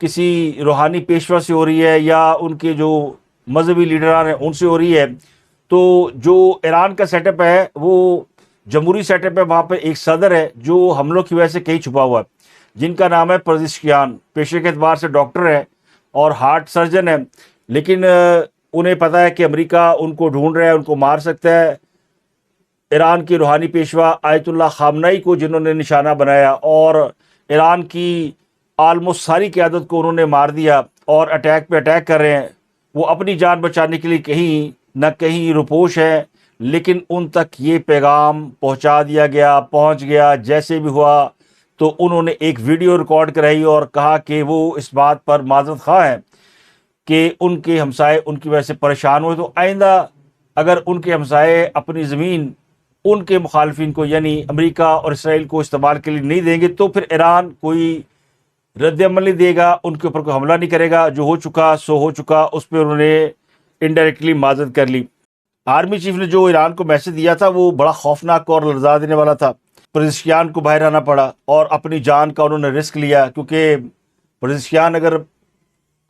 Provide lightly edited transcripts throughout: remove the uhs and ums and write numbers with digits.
کسی روحانی پیشوا سے ہو رہی ہے یا ان کے جو مذہبی لیڈران ہیں ان سے ہو رہی ہے، تو جو ایران کا سیٹ اپ ہے وہ جمہوری سیٹ اپ ہے. وہاں پہ ایک صدر ہے جو حملوں کی وجہ سے کہیں چھپا ہوا ہے، جن کا نام ہے پزشکیان. پیشے کے اعتبار سے ڈاکٹر ہے اور ہارٹ سرجن ہے، لیکن انہیں پتہ ہے کہ امریکہ ان کو ڈھونڈ رہا ہے، ان کو مار سکتا ہے. ایران کی روحانی پیشوا آیت اللہ خامنئی کو جنہوں نے نشانہ بنایا اور ایران کی آلموسٹ ساری قیادت کو انہوں نے مار دیا اور اٹیک پہ اٹیک کر رہے ہیں. وہ اپنی جان بچانے کے لیے کہیں نہ کہیں روپوش ہے، لیکن ان تک یہ پیغام پہنچا دیا گیا، پہنچ گیا جیسے بھی ہوا. تو انہوں نے ایک ویڈیو ریکارڈ کرائی اور کہا کہ وہ اس بات پر معذرت خواہ ہیں کہ ان کے ہمسائے ان کی وجہ سے پریشان ہوئے. تو آئندہ اگر ان کے ہمسائے اپنی زمین ان کے مخالفین کو یعنی امریکہ اور اسرائیل کو استعمال کے لیے نہیں دیں گے تو پھر ایران کوئی رد عمل نہیں دے گا، ان کے اوپر کوئی حملہ نہیں کرے گا. جو ہو چکا سو ہو چکا، اس پہ انہوں نے انڈائریکٹلی معذرت کر لی. آرمی چیف نے جو ایران کو میسج دیا تھا وہ بڑا خوفناک اور لرزا دینے والا تھا. پزشکیان کو باہر آنا پڑا اور اپنی جان کا انہوں نے رسک لیا، کیونکہ پزشکیان اگر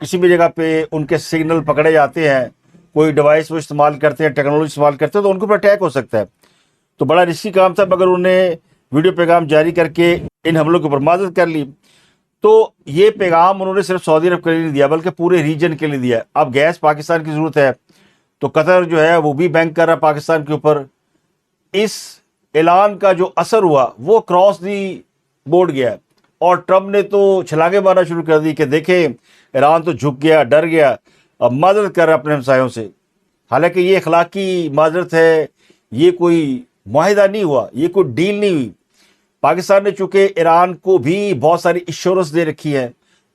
کسی بھی جگہ پہ ان کے سگنل پکڑے جاتے ہیں، کوئی ڈیوائس وہ استعمال کرتے ہیں، ٹیکنالوجی استعمال کرتے ہیں، تو ان کے اوپر اٹیک ہو سکتا ہے. تو بڑا رسکی کام تھا، مگر انہوں نے ویڈیو پیغام جاری کر کے ان حملوں کے اوپر معذرت کر لی. تو یہ پیغام انہوں نے صرف سعودی عرب کے لیے نہیں دیا بلکہ پورے ریجن کے لیے دیا. اب گیس پاکستان کی ضرورت ہے تو قطر جو ہے وہ بھی بینک کر رہا ہے پاکستان کے اوپر. اس اعلان کا جو اثر ہوا وہ کراس دی بورڈ گیا اور ٹرمپ نے تو چھلانگیں مارنا شروع کر دی کہ دیکھیں ایران تو جھک گیا، ڈر گیا، اب معذرت کر رہا ہے اپنے ہمسایوں سے. حالانکہ یہ اخلاقی معذرت ہے، یہ کوئی معاہدہ نہیں ہوا، یہ کوئی ڈیل نہیں ہوئی. پاکستان نے چونکہ ایران کو بھی بہت ساری ایشورنس دے رکھی ہے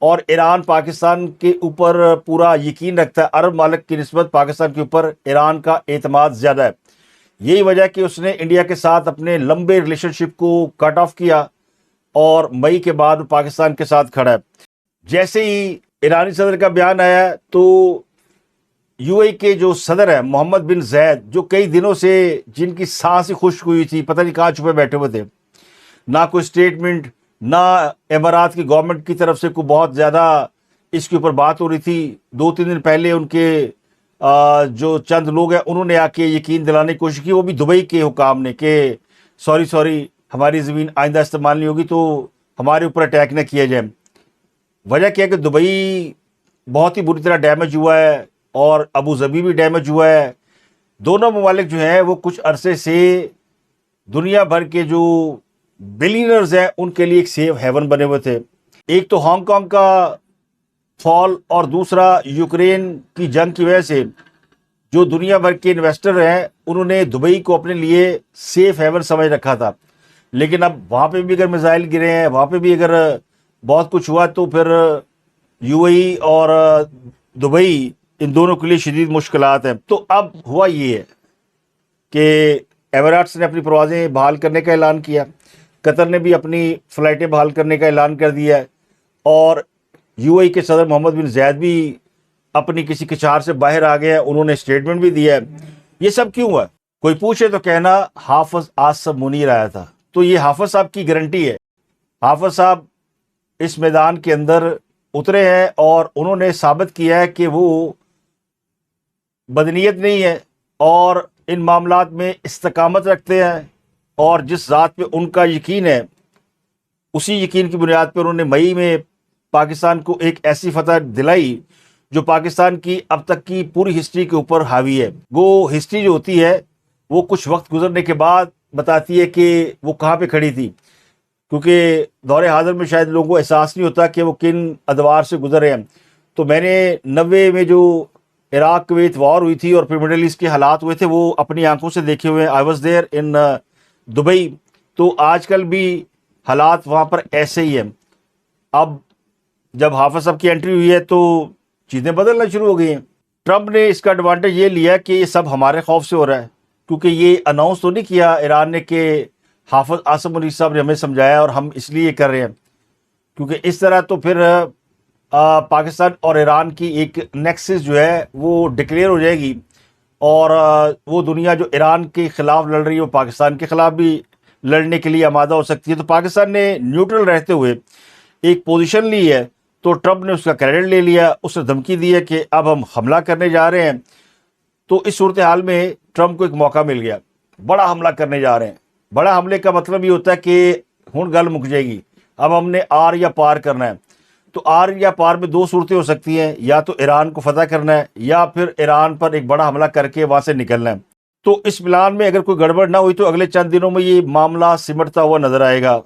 اور ایران پاکستان کے اوپر پورا یقین رکھتا ہے. عرب ممالک کی نسبت پاکستان کے اوپر ایران کا اعتماد زیادہ ہے. یہی وجہ کہ اس نے انڈیا کے ساتھ اپنے لمبے ریلیشن شپ کو کٹ آف کیا اور مئی کے بعد پاکستان کے ساتھ کھڑا ہے. جیسے ہی ایرانی صدر کا بیان آیا تو یو اے کے جو صدر ہیں محمد بن زید، جو کئی دنوں سے جن کی سانس ہی خشک ہوئی تھی، پتہ نہیں کہاں چھپے بیٹھے ہوئے تھے، نہ کوئی سٹیٹمنٹ، نہ امارات کی گورنمنٹ کی طرف سے کوئی بہت زیادہ اس کے اوپر بات ہو رہی تھی. 2-3 دن پہلے ان کے جو چند لوگ ہیں انہوں نے آ کے یقین دلانے کی کوشش کی، وہ بھی دبئی کے حکام نے، کہ سوری ہماری زمین آئندہ استعمال نہیں ہوگی تو ہمارے اوپر اٹیک نہ کیا جائے. وجہ کیا ہے کہ دبئی بہت ہی بری طرح ڈیمیج ہوا ہے اور ابو ظبی بھی ڈیمیج ہوا ہے. دونوں ممالک جو ہیں وہ کچھ عرصے سے دنیا بھر کے جو بلینرز ہیں ان کے لیے ایک سیف ہیون بنے ہوئے تھے. ایک تو ہانگ کانگ کا فال اور دوسرا یوکرین کی جنگ کی وجہ سے جو دنیا بھر کے انویسٹر ہیں انہوں نے دبئی کو اپنے لیے سیف ہیون سمجھ رکھا تھا. لیکن اب وہاں پہ بھی اگر میزائل گرے ہیں، وہاں پہ بھی اگر بہت کچھ ہوا تو پھر یو اے ای اور دبئی ان دونوں کے لیے شدید مشکلات ہیں. تو اب ہوا یہ ہے کہ ایمراٹس نے اپنی پروازیں بحال کرنے کا اعلان کیا، قطر نے بھی اپنی فلائٹیں بحال کرنے کا اعلان کر دیا ہے اور یو اے ای کے صدر محمد بن زید بھی اپنی کسی کچار سے باہر آ گئے ہیں، انہوں نے اسٹیٹمنٹ بھی دیا ہے. یہ سب کیوں ہوا؟ کوئی پوچھے تو کہنا حافظ آصف منیر آیا تھا. تو یہ حافظ صاحب کی گارنٹی ہے. حافظ صاحب اس میدان کے اندر اترے ہیں اور انہوں نے ثابت کیا ہے کہ وہ بدنیت نہیں ہے اور ان معاملات میں استقامت رکھتے ہیں، اور جس ذات پہ ان کا یقین ہے اسی یقین کی بنیاد پر انہوں نے مئی میں پاکستان کو ایک ایسی فتح دلائی جو پاکستان کی اب تک کی پوری ہسٹری کے اوپر حاوی ہے. وہ ہسٹری جو ہوتی ہے وہ کچھ وقت گزرنے کے بعد بتاتی ہے کہ وہ کہاں پہ کھڑی تھی، کیونکہ دور حاضر میں شاید لوگوں کو احساس نہیں ہوتا کہ وہ کن ادوار سے گزرے ہیں. تو میں نے 90 میں جو عراق کویت وار ہوئی تھی اور پھر مڈل ایسٹ کے حالات ہوئے تھے وہ اپنی آنکھوں سے دیکھے ہوئے. I was there in Dubai. تو آج کل بھی حالات وہاں پر ایسے ہی ہیں. اب جب حافظ صاحب کی انٹری ہوئی ہے تو چیزیں بدلنا شروع ہو گئی ہیں. ٹرمپ نے اس کا ایڈوانٹیج یہ لیا کہ یہ سب ہمارے خوف سے ہو رہا ہے، کیونکہ یہ اناؤنس تو نہیں کیا ایران نے کہ حافظ آصف منیر صاحب نے ہمیں سمجھایا اور ہم اس لیے کر رہے ہیں، کیونکہ اس طرح تو پھر پاکستان اور ایران کی ایک نیکسس جو ہے وہ ڈکلیئر ہو جائے گی اور وہ دنیا جو ایران کے خلاف لڑ رہی ہے وہ پاکستان کے خلاف بھی لڑنے کے لیے آمادہ ہو سکتی ہے. تو پاکستان نے نیوٹرل رہتے ہوئے ایک پوزیشن لی ہے. تو ٹرمپ نے اس کا کریڈٹ لے لیا، اس نے دھمکی دی ہے کہ اب ہم حملہ کرنے جا رہے ہیں۔ تو اس صورتحال میں ٹرمپ کو ایک موقع مل گیا، بڑا حملہ کرنے جا رہے ہیں۔ بڑا حملے کا مطلب یہ ہوتا ہے کہ ہن گل مک جائے گی، اب ہم نے آر یا پار کرنا ہے۔ تو آر یا پار میں دو صورتیں ہو سکتی ہیں، یا تو ایران کو فتح کرنا ہے یا پھر ایران پر ایک بڑا حملہ کر کے وہاں سے نکلنا ہے۔ تو اس پلان میں اگر کوئی گڑبڑ نہ ہوئی تو اگلے چند دنوں میں یہ معاملہ سمٹتا ہوا نظر آئے گا۔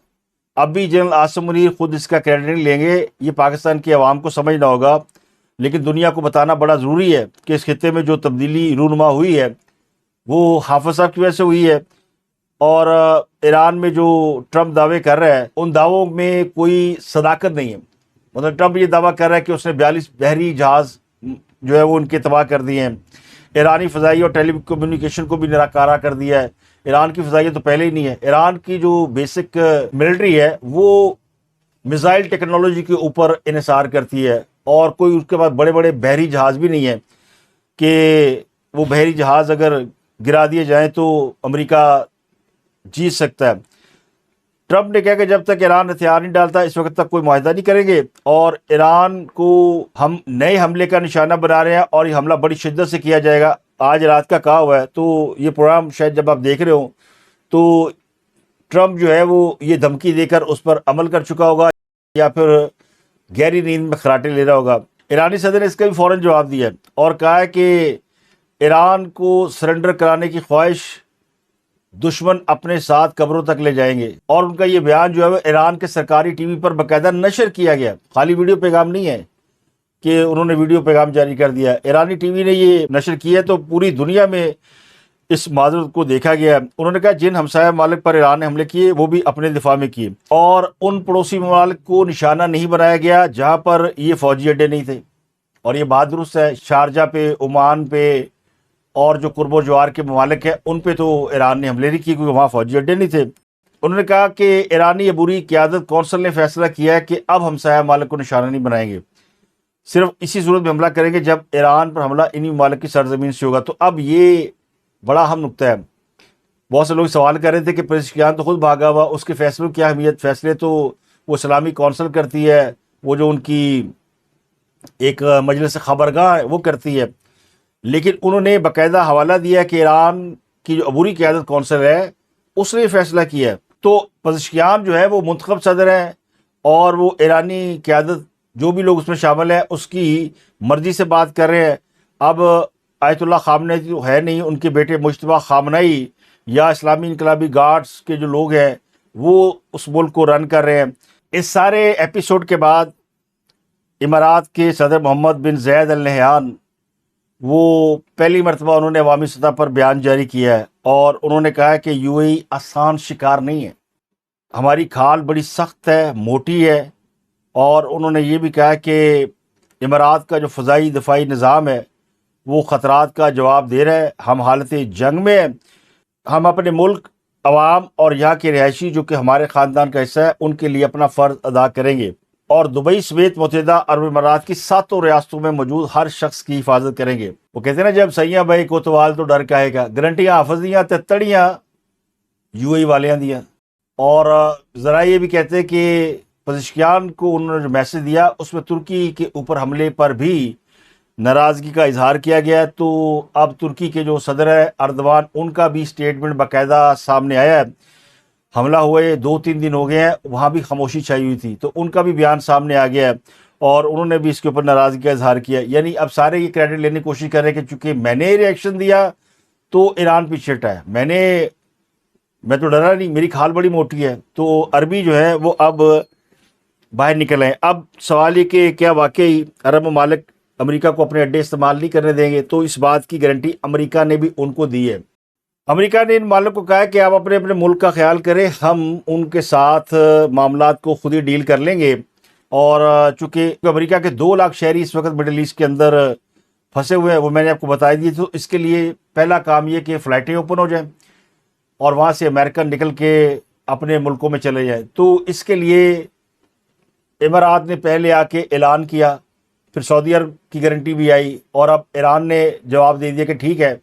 اب بھی جنرل عاصم منیر خود اس کا کریڈٹ نہیں لیں گے، یہ پاکستان کی عوام کو سمجھنا ہوگا، لیکن دنیا کو بتانا بڑا ضروری ہے کہ اس خطے میں جو تبدیلی رونما ہوئی ہے وہ حافظ صاحب کی وجہ سے ہوئی ہے، اور ایران میں جو ٹرمپ دعوے کر رہا ہے ان دعووں میں کوئی صداقت نہیں ہے۔ مطلب ٹرمپ یہ دعویٰ کر رہا ہے کہ اس نے 42 بحری جہاز جو ہے وہ ان کے تباہ کر دیے ہیں، ایرانی فضائی اور ٹیلی کمیونیکیشن کو بھی ناکارہ کر دیا ہے۔ ایران کی فضائیہ تو پہلے ہی نہیں ہے، ایران کی جو بیسک ملٹری ہے وہ میزائل ٹیکنالوجی کے اوپر انحصار کرتی ہے، اور کوئی اس کے بعد بڑے بڑے بحری جہاز بھی نہیں ہیں کہ وہ بحری جہاز اگر گرا دیے جائیں تو امریکہ جیت سکتا ہے۔ ٹرمپ نے کہا کہ جب تک ایران ہتھیار نہیں ڈالتا اس وقت تک کوئی معاہدہ نہیں کریں گے، اور ایران کو ہم نئے حملے کا نشانہ بنا رہے ہیں اور یہ حملہ بڑی شدت سے کیا جائے گا۔ آج رات کا کہا ہوا ہے، تو یہ پروگرام شاید جب آپ دیکھ رہے ہوں تو ٹرمپ جو ہے وہ یہ دھمکی دے کر اس پر عمل کر چکا ہوگا، یا پھر گہری نیند میں خراٹے لے رہا ہوگا۔ ایرانی صدر نے اس کا بھی فوراً جواب دیا اور کہا ہے کہ ایران کو سرنڈر کرانے کی خواہش دشمن اپنے ساتھ قبروں تک لے جائیں گے، اور ان کا یہ بیان جو ہے وہ ایران کے سرکاری ٹی وی پر باقاعدہ نشر کیا گیا، خالی ویڈیو پیغام نہیں ہے کہ انہوں نے ویڈیو پیغام جاری کر دیا، ایرانی ٹی وی نے یہ نشر کیا ہے، تو پوری دنیا میں اس معذرت کو دیکھا گیا۔ انہوں نے کہا جن ہمسایہ ممالک پر ایران نے حملے کیے وہ بھی اپنے دفاع میں کیے، اور ان پڑوسی ممالک کو نشانہ نہیں بنایا گیا جہاں پر یہ فوجی اڈے نہیں تھے، اور یہ بات درست ہے۔ شارجہ پہ، عمان پہ اور جو قرب و جوار کے ممالک ہیں ان پہ تو ایران نے حملے نہیں کیے کیونکہ وہاں فوجی اڈے نہیں تھے۔ انہوں نے کہا کہ ایرانی عبوری قیادت کونسل نے فیصلہ کیا ہے کہ اب ہمسایہ ممالک کو نشانہ نہیں بنائیں گے، صرف اسی صورت میں حملہ کریں گے جب ایران پر حملہ انہی ممالک کی سرزمین سے ہوگا۔ تو اب یہ بڑا اہم نقطہ ہے۔ بہت سے لوگ سوال کر رہے تھے کہ پزشکیان تو خود بھاگا ہوا، اس کے فیصلوں کی اہمیت، فیصلے تو وہ اسلامی کونسل کرتی ہے، وہ جو ان کی ایک مجلس خبرگاہ ہے وہ کرتی ہے، لیکن انہوں نے باقاعدہ حوالہ دیا کہ ایران کی جو عبوری قیادت کونسل ہے اس نے یہ فیصلہ کیا ہے۔ تو پزشکیان جو ہے وہ منتخب صدر ہیں، اور وہ ایرانی قیادت جو بھی لوگ اس میں شامل ہیں اس کی مرضی سے بات کر رہے ہیں۔ اب آیت اللہ خامنئی جو ہے نہیں، ان کے بیٹے مجتبیٰ خامنئی یا اسلامی انقلابی گارڈز کے جو لوگ ہیں وہ اس ملک کو رن کر رہے ہیں۔ اس سارے ایپیسوڈ کے بعد امارات کے صدر محمد بن زید ال نہیان وہ پہلی مرتبہ انہوں نے عوامی سطح پر بیان جاری کیا ہے، اور انہوں نے کہا ہے کہ یو اے ای آسان شکار نہیں ہے، ہماری کھال بڑی سخت ہے، موٹی ہے، اور انہوں نے یہ بھی کہا کہ امارات کا جو فضائی دفاعی نظام ہے وہ خطرات کا جواب دے رہا ہے، ہم حالت جنگ میں ہیں، ہم اپنے ملک، عوام اور یہاں کے رہائشی جو کہ ہمارے خاندان کا حصہ ہے ان کے لیے اپنا فرض ادا کریں گے، اور دبئی سمیت متحدہ عرب امارات کی 7 ریاستوں میں موجود ہر شخص کی حفاظت کریں گے۔ وہ کہتے ہیں نا جب سیاں بھائی کوتوال تو ڈر کہے گا، گرنٹیاں حافظ دیاں تے تڑیاں یو اے والیاں دیاں۔ اور ذرا یہ بھی کہتے ہیں کہ پزشکیان کو انہوں نے جو میسج دیا اس میں ترکی کے اوپر حملے پر بھی ناراضگی کا اظہار کیا گیا ہے۔ تو اب ترکی کے جو صدر ہے اردوان، ان کا بھی سٹیٹمنٹ باقاعدہ سامنے آیا ہے۔ حملہ ہوئے 2-3 دن ہو گئے ہیں، وہاں بھی خاموشی چھائی ہوئی تھی، تو ان کا بھی بیان سامنے آ گیا ہے، اور انہوں نے بھی اس کے اوپر ناراضگی کا اظہار کیا۔ یعنی اب سارے یہ کریڈٹ لینے کی کوشش کر رہے ہیں کہ چونکہ میں نے ریئیکشن دیا تو ایران پیچھے ہٹا ہے، میں تو ڈرا نہیں، میری کھال بڑی موٹی ہے۔ تو عربی جو ہے وہ اب باہر نکل آئے۔ اب سوال یہ کہ کیا واقعی عرب ممالک امریکہ کو اپنے اڈے استعمال نہیں کرنے دیں گے؟ تو اس بات کی گارنٹی امریکہ نے بھی ان کو دی ہے۔ امریکہ نے ان ممالک کو کہا ہے کہ آپ اپنے اپنے ملک کا خیال کریں، ہم ان کے ساتھ معاملات کو خود ہی ڈیل کر لیں گے۔ اور چونکہ امریکہ کے 2 لاکھ شہری اس وقت مڈل ایسٹ کے اندر پھنسے ہوئے ہیں، وہ میں نے آپ کو بتا دی، تو اس کے لیے پہلا کام یہ کہ فلائٹیں اوپن ہو جائیں اور وہاں سے امریکن نکل کے اپنے ملکوں میں چلے جائیں۔ تو اس کے لیے امارات نے پہلے آ کے اعلان کیا، پھر سعودی عرب کی گارنٹی بھی آئی، اور اب ایران نے جواب دے دیا کہ ٹھیک ہے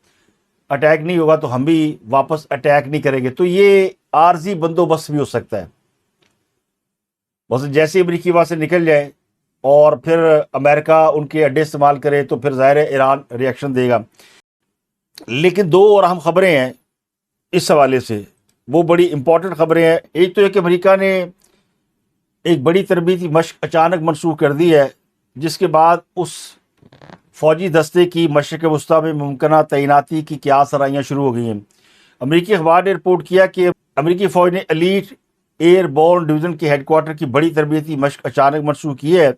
اٹیک نہیں ہوگا تو ہم بھی واپس اٹیک نہیں کریں گے۔ تو یہ عارضی بندوبست بھی ہو سکتا ہے، بس جیسے امریکی وہاں سے نکل جائے اور پھر امریکہ ان کے اڈے استعمال کرے تو پھر ظاہر ہے ایران ریئیکشن دے گا. لیکن دو اور اہم خبریں ہیں اس حوالے سے، وہ بڑی امپورٹنٹ خبریں ہیں. ایک تو یہ کہ امریکہ نے ایک بڑی تربیتی مشق اچانک منسوخ کر دی ہے، جس کے بعد اس فوجی دستے کی مشرق وسطیٰ میں ممکنہ تعیناتی کی قیاس آرائیاں شروع ہو گئی ہیں. امریکی اخبار نے رپورٹ کیا کہ امریکی فوج نے ایلیٹ ایئر بورن ڈویژن کے ہیڈ کوارٹر کی بڑی تربیتی مشق اچانک منسوخ کی ہے.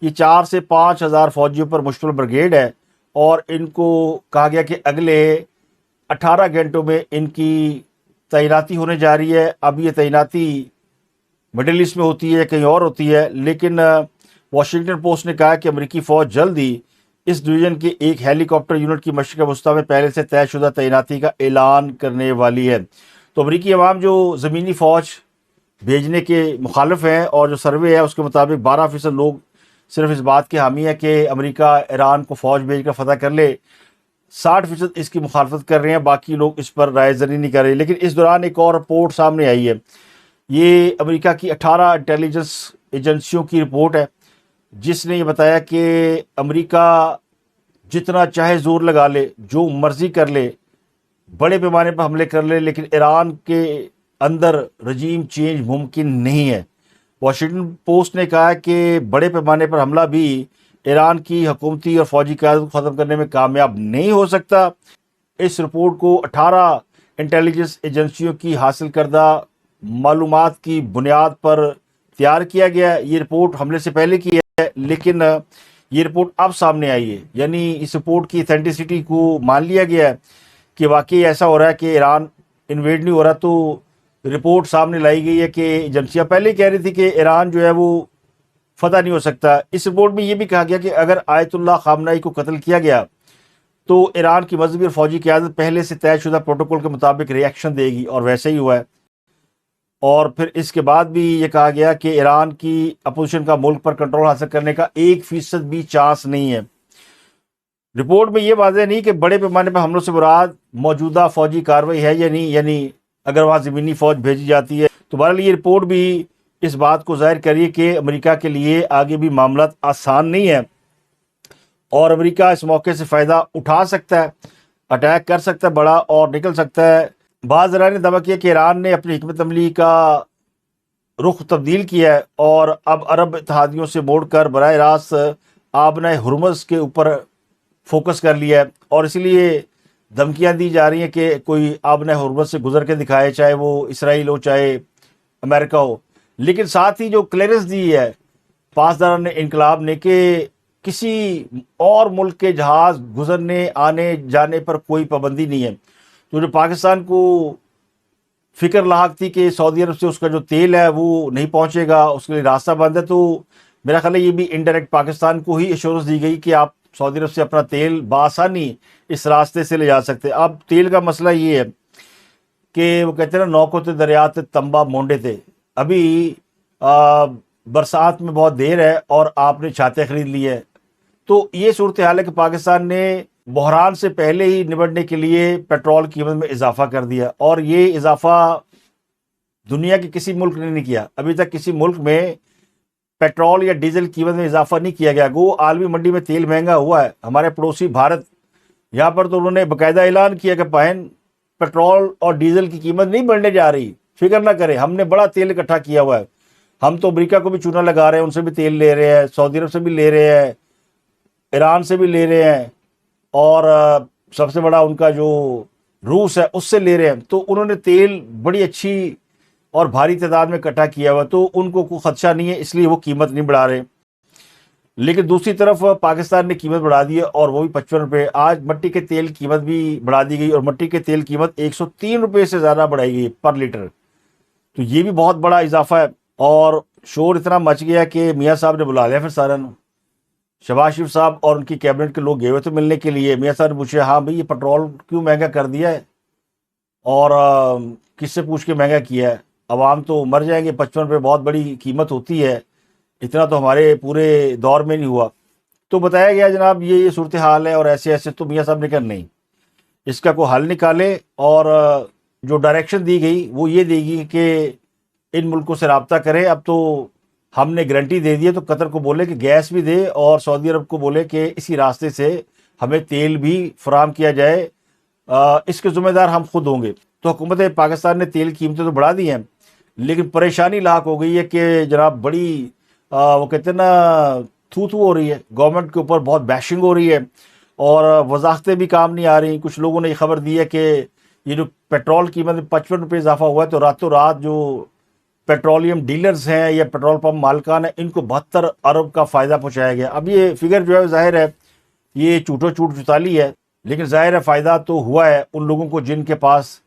یہ 4 سے 5 ہزار فوجیوں پر مشتمل بریگیڈ ہے، اور ان کو کہا گیا کہ اگلے 18 گھنٹوں میں ان کی تعیناتی ہونے جا رہی ہے. اب یہ تعیناتی مڈل ایسٹ میں ہوتی ہے، کہیں اور ہوتی ہے، لیکن واشنگٹن پوسٹ نے کہا کہ امریکی فوج جلد ہی اس ڈویژن کے ایک ہیلی کاپٹر یونٹ کی مشرق وسطیٰ میں پہلے سے طے شدہ تعیناتی کا اعلان کرنے والی ہے. تو امریکی عوام جو زمینی فوج بھیجنے کے مخالف ہیں، اور جو سروے ہے اس کے مطابق 12% لوگ صرف اس بات کے حامی ہے کہ امریکہ ایران کو فوج بھیج کر فتح کر لے، 60% اس کی مخالفت کر رہے ہیں، باقی لوگ اس پر رائے زنی نہیں کر رہے. لیکن اس دوران ایک اور رپورٹ سامنے آئی ہے. یہ امریکہ کی 18 انٹیلیجنس ایجنسیوں کی رپورٹ ہے، جس نے یہ بتایا کہ امریکہ جتنا چاہے زور لگا لے، جو مرضی کر لے، بڑے پیمانے پر حملے کر لے، لیکن ایران کے اندر رجیم چینج ممکن نہیں ہے. واشنگٹن پوسٹ نے کہا کہ بڑے پیمانے پر حملہ بھی ایران کی حکومتی اور فوجی قیادت کو ختم کرنے میں کامیاب نہیں ہو سکتا. اس رپورٹ کو 18 انٹیلیجنس ایجنسیوں کی حاصل کردہ معلومات کی بنیاد پر تیار کیا گیا. یہ رپورٹ حملے سے پہلے کی ہے، لیکن یہ رپورٹ اب سامنے آئی ہے. یعنی اس رپورٹ کی ایتھینٹسٹی کو مان لیا گیا ہے کہ واقعی ایسا ہو رہا ہے کہ ایران انویڈ نہیں ہو رہا. تو رپورٹ سامنے لائی گئی ہے کہ ایجنسیاں پہلے کہہ رہی تھی کہ ایران جو ہے وہ فتح نہیں ہو سکتا. اس رپورٹ میں یہ بھی کہا گیا کہ اگر آیت اللہ خامنہئی کو قتل کیا گیا تو ایران کی مذہبی اور فوجی قیادت پہلے سے طے شدہ پروٹوکول کے مطابق ریئیکشن دے گی، اور ویسے ہی ہوا ہے. اور پھر اس کے بعد بھی یہ کہا گیا کہ ایران کی اپوزیشن کا ملک پر کنٹرول حاصل کرنے کا 1% بھی چانس نہیں ہے. رپورٹ میں یہ واضح نہیں کہ بڑے پیمانے پر حملوں سے مراد موجودہ فوجی کارروائی ہے یا نہیں، یعنی اگر وہاں زمینی فوج بھیجی جاتی ہے تو بہرحال یہ رپورٹ بھی اس بات کو ظاہر کریے کہ امریکہ کے لیے آگے بھی معاملات آسان نہیں ہے، اور امریکہ اس موقع سے فائدہ اٹھا سکتا ہے، اٹیک کر سکتا ہے بڑا، اور نکل سکتا ہے. بعض ذرائع نے دعویٰ کیا کہ ایران نے اپنی حکمت عملی کا رخ تبدیل کیا ہے، اور اب عرب اتحادیوں سے موڑ کر براہ راست آبنہ ہرمز کے اوپر فوکس کر لیا ہے، اور اسی لیے دھمکیاں دی جا رہی ہیں کہ کوئی آبنہ ہرمز سے گزر کے دکھائے، چاہے وہ اسرائیل ہو چاہے امریکہ ہو. لیکن ساتھ ہی جو کلیئرنس دی ہے پاسداران انقلاب نے کہ کسی اور ملک کے جہاز گزرنے آنے جانے پر کوئی پابندی نہیں ہے. تو جو پاکستان کو فکر لاحق تھی کہ سعودی عرب سے اس کا جو تیل ہے وہ نہیں پہنچے گا، اس کے لیے راستہ بند ہے، تو میرا خیال ہے یہ بھی انڈائریکٹ پاکستان کو ہی ایشورنس دی گئی کہ آپ سعودی عرب سے اپنا تیل بآسانی اس راستے سے لے جا سکتے. اب تیل کا مسئلہ یہ ہے کہ وہ کہتے ہیں نا، نوکو تے دریات تمبا مونڈے تھے. ابھی برسات میں بہت دیر ہے اور آپ نے چھاتیں خرید لی ہے. تو یہ صورتحال ہے کہ پاکستان نے بحران سے پہلے ہی نمٹنے کے لیے پیٹرول کی قیمت میں اضافہ کر دیا، اور یہ اضافہ دنیا کے کسی ملک نے نہیں کیا. ابھی تک کسی ملک میں پیٹرول یا ڈیزل کی قیمت میں اضافہ نہیں کیا گیا. گو عالمی منڈی میں تیل مہنگا ہوا ہے. ہمارے پڑوسی بھارت، یہاں پر تو انہوں نے باقاعدہ اعلان کیا کہ بہن پیٹرول اور ڈیزل کی قیمت نہیں بڑھنے جا رہی، فکر نہ کریں، ہم نے بڑا تیل اکٹھا کیا ہوا ہے. ہم تو امریکہ کو بھی چونا لگا رہے ہیں، ان سے بھی تیل لے رہے ہیں، سعودی عرب سے بھی لے رہے ہیں، ایران سے بھی لے رہے ہیں، اور سب سے بڑا ان کا جو روس ہے اس سے لے رہے ہیں. تو انہوں نے تیل بڑی اچھی اور بھاری تعداد میں اکٹھا کیا ہوا، تو ان کو کوئی خدشہ نہیں ہے، اس لیے وہ قیمت نہیں بڑھا رہے. لیکن دوسری طرف پاکستان نے قیمت بڑھا دی ہے، اور وہ بھی 55 روپے. آج مٹی کے تیل کی قیمت بھی بڑھا دی گئی، اور مٹی کے تیل کی قیمت 103 روپے سے زیادہ بڑھائی گئی پر لیٹر. تو یہ بھی بہت بڑا اضافہ ہے، اور شور اتنا مچ گیا کہ میاں صاحب نے بلا لیا پھر سارا. شہباز شریف صاحب اور ان کی کیبنٹ کے لوگ گئے ہوئے تھے ملنے کے لیے. میاں صاحب نے پوچھا، ہاں بھائی یہ پیٹرول کیوں مہنگا کر دیا ہے، اور کس سے پوچھ کے مہنگا کیا ہے؟ عوام تو مر جائیں گے، 55 روپے بہت بڑی قیمت ہوتی ہے، اتنا تو ہمارے پورے دور میں نہیں ہوا. تو بتایا گیا جناب یہ صورتحال ہے اور ایسے ایسے. تو میاں صاحب نے کہا نہیں، اس کا کوئی حل نکالے، اور جو ڈائریکشن دی گئی وہ یہ دے گی کہ ان ملکوں سے رابطہ کریں. اب تو ہم نے گارنٹی دے دی ہے تو قطر کو بولے کہ گیس بھی دے اور سعودی عرب کو بولے کہ اسی راستے سے ہمیں تیل بھی فراہم کیا جائے، اس کے ذمہ دار ہم خود ہوں گے۔ تو حکومت پاکستان نے تیل کی قیمتیں تو بڑھا دی ہیں، لیکن پریشانی لاحق ہو گئی ہے کہ جناب بڑی وہ کہتے ہیں نا تھو تھو ہو رہی ہے، گورنمنٹ کے اوپر بہت بیشنگ ہو رہی ہے اور وضاحتیں بھی کام نہیں آ رہی۔ کچھ لوگوں نے یہ خبر دی ہے کہ یہ جو پیٹرول قیمت میں 55 روپے اضافہ ہوا ہے تو راتوں رات جو پیٹرولیم ڈیلرز ہیں یا پیٹرول پمپ مالکان ہیں ان کو 72 ارب کا فائدہ پہنچایا گیا۔ اب یہ فگر جو ہے ظاہر ہے یہ چوٹو چوٹ چتالی ہے، لیکن ظاہر ہے فائدہ تو ہوا ہے ان لوگوں کو جن کے پاس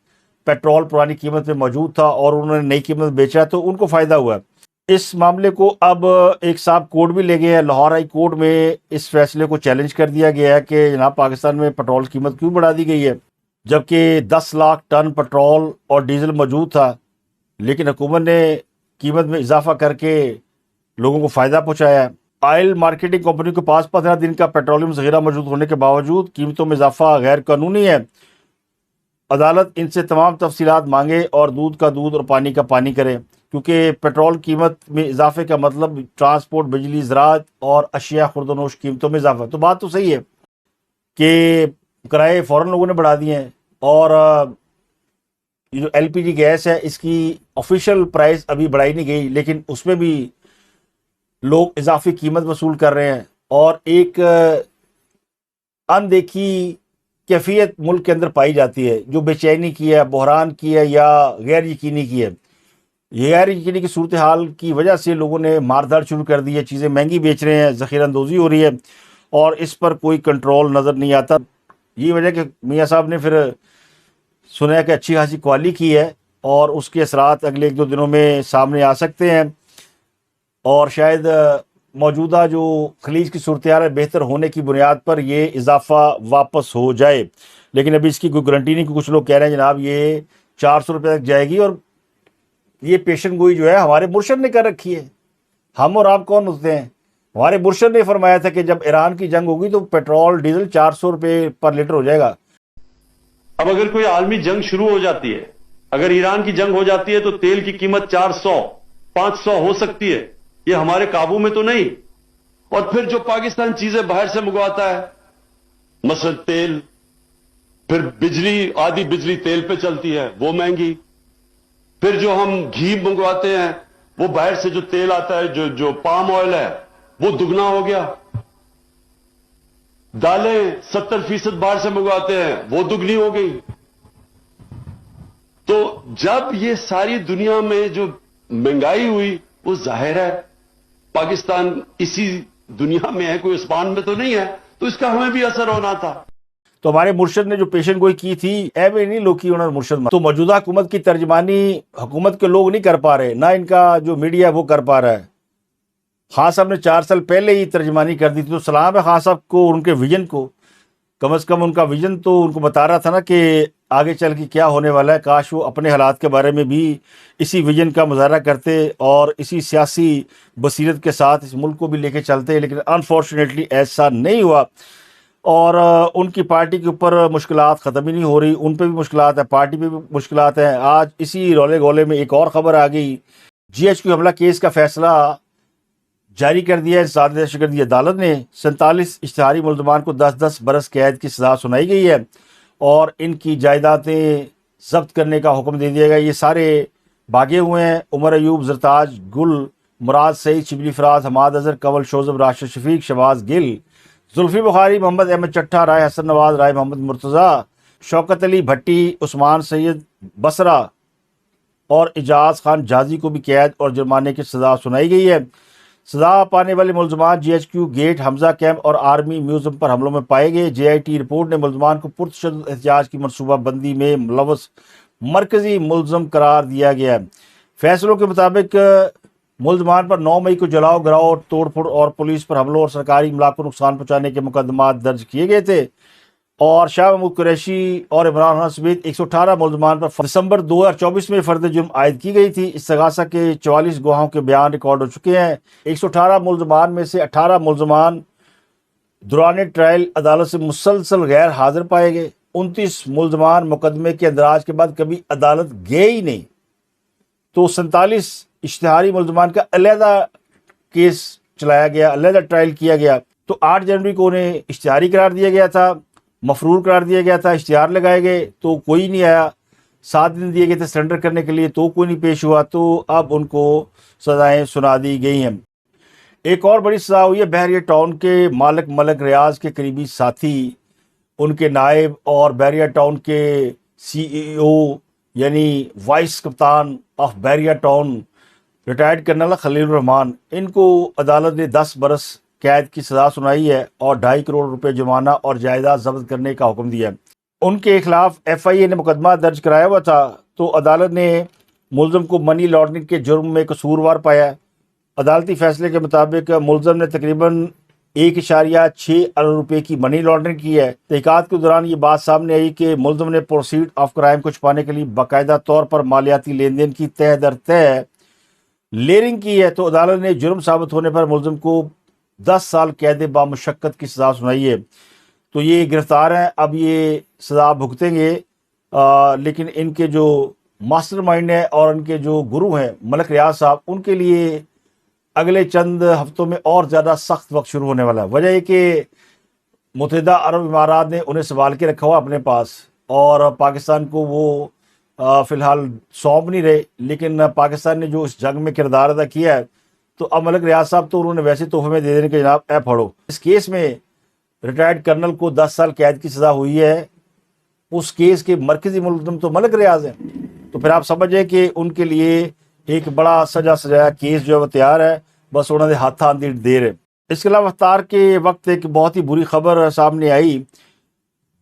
پیٹرول پرانی قیمت پہ موجود تھا اور انہوں نے نئی قیمت بیچا تو ان کو فائدہ ہوا ہے۔ اس معاملے کو اب ایک صاحب کورٹ بھی لے گئے ہیں، لاہور ہائی کورٹ میں اس فیصلے کو چیلنج کر دیا گیا ہے کہ جناب پاکستان میں پیٹرول قیمت کیوں بڑھا دی گئی ہے جبکہ 10 لاکھ ٹن پیٹرول اور ڈیزل موجود تھا، لیکن حکومت نے قیمت میں اضافہ کر کے لوگوں کو فائدہ پہنچایا ہے۔ آئل مارکیٹنگ کمپنی کے پاس 15 دن کا پیٹرولیم ذخیرہ موجود ہونے کے باوجود قیمتوں میں اضافہ غیر قانونی ہے۔ عدالت ان سے تمام تفصیلات مانگے اور دودھ کا دودھ اور پانی کا پانی کرے، کیونکہ پیٹرول قیمت میں اضافے کا مطلب ٹرانسپورٹ، بجلی، زراعت اور اشیاء خرد و نوش قیمتوں میں اضافہ۔ تو بات تو صحیح ہے کہ کرائے فوراً لوگوں نے بڑھا دیے ہیں اور یہ جو ایل پی جی گیس ہے اس کی آفیشیل پرائز ابھی بڑھائی نہیں گئی، لیکن اس میں بھی لوگ اضافی قیمت وصول کر رہے ہیں اور ایک اندیکھی کیفیت ملک کے اندر پائی جاتی ہے جو بے چینی کی ہے، بحران کی ہے یا غیر یقینی کی ہے۔ یہ غیر یقینی کی صورتحال کی وجہ سے لوگوں نے مارداڑ شروع کر دی ہے، چیزیں مہنگی بیچ رہے ہیں، ذخیرہ اندوزی ہو رہی ہے اور اس پر کوئی کنٹرول نظر نہیں آتا۔ یہ وجہ کہ میاں صاحب نے پھر سنا کہ اچھی خاصی کوالی کی ہے اور اس کے اثرات اگلے 1-2 دنوں میں سامنے آ سکتے ہیں اور شاید موجودہ جو خلیج کی صورتحال ہے بہتر ہونے کی بنیاد پر یہ اضافہ واپس ہو جائے، لیکن ابھی اس کی کوئی گارنٹی نہیں کہ کچھ لوگ کہہ رہے ہیں جناب یہ 400 روپے تک جائے گی، اور یہ پیشن گوئی جو ہے ہمارے مرشد نے کر رکھی ہے۔ ہم اور آپ کون ہوتے ہیں؟ ہمارے مرشد نے فرمایا تھا کہ جب ایران کی جنگ ہوگی تو پیٹرول ڈیزل 400 روپے پر لیٹر ہو جائے گا۔ اب اگر کوئی عالمی جنگ شروع ہو جاتی ہے، اگر ایران کی جنگ ہو جاتی ہے تو تیل کی قیمت 400 500 ہو سکتی ہے، یہ ہمارے قابو میں تو نہیں۔ اور پھر جو پاکستان چیزیں باہر سے منگواتا ہے، مثلا تیل، پھر بجلی، آدھی بجلی تیل پہ چلتی ہے وہ مہنگی، پھر جو ہم گھی منگواتے ہیں وہ باہر سے جو تیل آتا ہے جو پام آئل ہے وہ دگنا ہو گیا، دالیں 70% باہر سے منگواتے ہیں وہ دگنی ہو گئی۔ تو جب یہ ساری دنیا میں جو مہنگائی ہوئی وہ ظاہر ہے پاکستان اسی دنیا میں ہے، کوئی اسپان میں تو نہیں ہے، تو اس کا ہمیں بھی اثر ہونا تھا۔ تو ہمارے مرشد نے جو پیشن گوئی کی تھی اے میں نہیں لوکی انہوں نے مرشد تو موجودہ حکومت کی ترجمانی حکومت کے لوگ نہیں کر پا رہے، نہ ان کا جو میڈیا وہ کر پا رہا ہے۔ خان صاحب نے 4 سال پہلے ہی ترجمانی کر دی تھی، تو سلام ہے خان صاحب کو، ان کے ویژن کو، کم از کم ان کا ویژن تو ان کو بتا رہا تھا نا کہ آگے چل کے کیا ہونے والا ہے۔ کاش وہ اپنے حالات کے بارے میں بھی اسی ویژن کا مظاہرہ کرتے اور اسی سیاسی بصیرت کے ساتھ اس ملک کو بھی لے کے چلتے، لیکن انفارچونیٹلی ایسا نہیں ہوا اور ان کی پارٹی کے اوپر مشکلات ختم ہی نہیں ہو رہی، ان پہ بھی مشکلات ہیں، پارٹی پہ بھی مشکلات ہیں۔ آج اسی رولے گولے میں ایک اور خبر آ گئی، جی ایچ کیو حملہ کیس کا فیصلہ جاری کر دیا ہے انسداد دہشت گردی عدالت نے۔ 47 اشتہاری ملزمان کو 10-10 برس قید کی سزا سنائی گئی ہے اور ان کی جائیدادیں ضبط کرنے کا حکم دے دیا گیا۔ یہ سارے بھاگے ہوئے ہیں، عمر ایوب، زرتاج گل، مراد سعید، شبلی فراز، حماد اظہر، کنول شوذب، راشد شفیق، شہباز گل، زلفی بخاری، محمد احمد چٹھا، رائے حسن نواز، رائے محمد مرتضیٰ، شوکت علی بھٹی، عثمان سید بصرہ اور اجاز خان جازی کو بھی قید اور جرمانے کی سزا سنائی گئی ہے۔ سزا پانے والے ملزمان جی ایچ کیو گیٹ، حمزہ کیمپ اور آرمی میوزیم پر حملوں میں پائے گئے۔ جے آئی ٹی رپورٹ نے ملزمان کو پرتشدد احتجاج کی منصوبہ بندی میں ملوث مرکزی ملزم قرار دیا گیا ہے۔ فیصلوں کے مطابق ملزمان پر 9 مئی کو جلاؤ، گراؤ، توڑ پھوڑ اور پولیس پر حملوں اور سرکاری املاک کو نقصان پہنچانے کے مقدمات درج کیے گئے تھے اور شاہ محمود قریشی اور عمران خان سمیت 118 ملزمان پر دسمبر 2024 میں فرد جرم عائد کی گئی تھی۔ استغاثہ کے 44 گواہوں کے بیان ریکارڈ ہو چکے ہیں۔ 118 ملزمان میں سے 18 ملزمان دوران ٹرائل عدالت سے مسلسل غیر حاضر پائے گئے۔ 29 ملزمان مقدمے کے اندراج کے بعد کبھی عدالت گئے ہی نہیں۔ تو 47 اشتہاری ملزمان کا علیحدہ کیس چلایا گیا, علیحدہ ٹرائل کیا گیا. تو 8 جنوری کو انہیں اشتہاری قرار دیا گیا تھا, مفرور قرار دیا گیا تھا, اشتہار لگائے گئے تو کوئی نہیں آیا, 7 دن دیے گئے تھے سرنڈر کرنے کے لیے تو کوئی نہیں پیش ہوا. تو اب ان کو سزائیں سنا دی گئی ہیں. ایک اور بڑی سزا ہوئی ہے بحریہ ٹاؤن کے مالک ملک ریاض کے قریبی ساتھی, ان کے نائب اور بحریہ ٹاؤن کے CEO یعنی وائس کپتان آف بحریہ ٹاؤن ریٹائرڈ کرنل خلیل الرحمان, ان کو عدالت نے 10 برس قید کی سزا سنائی ہے اور 2.5 کروڑ روپے جرمانہ اور جائیداد ضبط کرنے کا حکم دیا ہے. ان کے خلاف FIA نے مقدمہ درج کرایا ہوا تھا تو عدالت نے ملزم کو منی لانڈرنگ کے جرم میں قصوروار پایا. عدالتی فیصلے کے مطابق ملزم نے تقریباً 1.6 ارب روپے کی منی لانڈرنگ کی ہے. تحقیقات کے دوران یہ بات سامنے آئی کہ ملزم نے پروسیڈ آف کرائم کو چھپانے کے لیے باقاعدہ طور پر مالیاتی لین دین کی تہ در تہ لیئرنگ کی ہے. تو عدالت نے جرم ثابت ہونے پر ملزم کو 10 سال قید بامشقت کی سزا سنائی ہے. تو یہ گرفتار ہیں, اب یہ سزا بھگتیں گے, لیکن ان کے جو ماسٹر مائنڈ ہیں اور ان کے جو گرو ہیں ملک ریاض صاحب, ان کے لیے اگلے چند ہفتوں میں اور زیادہ سخت وقت شروع ہونے والا ہے. وجہ یہ کہ متحدہ عرب امارات نے انہیں سنبھال کے رکھا ہوا اپنے پاس اور پاکستان کو وہ فی الحال سونپ نہیں رہے, لیکن پاکستان نے جو اس جنگ میں کردار ادا کیا ہے تو اب ملک ریاض صاحب تو انہوں نے ویسے تحفے میں دے دینے کے جناب اے پڑھو. اس کیس میں ریٹائرڈ کرنل کو 10 سال قید کی سزا ہوئی ہے. اس کیس کے مرکزی ملزم تو ملک ریاض ہیں, تو پھر آپ سمجھیں کہ ان کے لیے ایک بڑا سجا سجایا کیس جو ہے وہ تیار ہے, بس انہوں نے ہاتھ آندھی دیر ہے. اس کے علاوہ افطار کے وقت ایک بہت ہی بری خبر سامنے آئی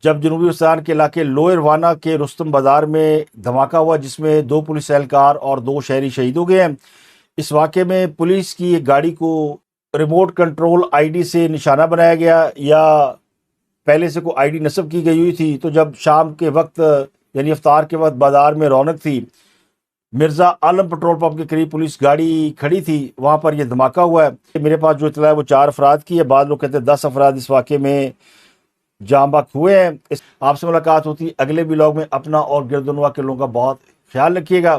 جب جنوبی وزیرستان کے علاقے لوئر وانا کے رستم بازار میں دھماکہ ہوا جس میں 2 پولیس اہلکار اور 2 شہری شہید ہو گئے ہیں. اس واقعے میں پولیس کی ایک گاڑی کو ریموٹ کنٹرول ID سے نشانہ بنایا گیا یا پہلے سے کوئی ID نصب کی گئی ہوئی تھی. تو جب شام کے وقت یعنی افطار کے وقت بازار میں رونق تھی, مرزا عالم پٹرول پمپ کے قریب پولیس گاڑی کھڑی تھی, وہاں پر یہ دھماکہ ہوا ہے. میرے پاس جو اطلاع ہے وہ 4 افراد کی ہے, بعض لوگ کہتے ہیں 10 افراد اس واقعے میں جاں بحق ہوئے ہیں. آپ سے ملاقات ہوتی اگلے ولاگ میں. اپنا اور گردنوا کے لوگوں کا بہت خیال رکھیے گا.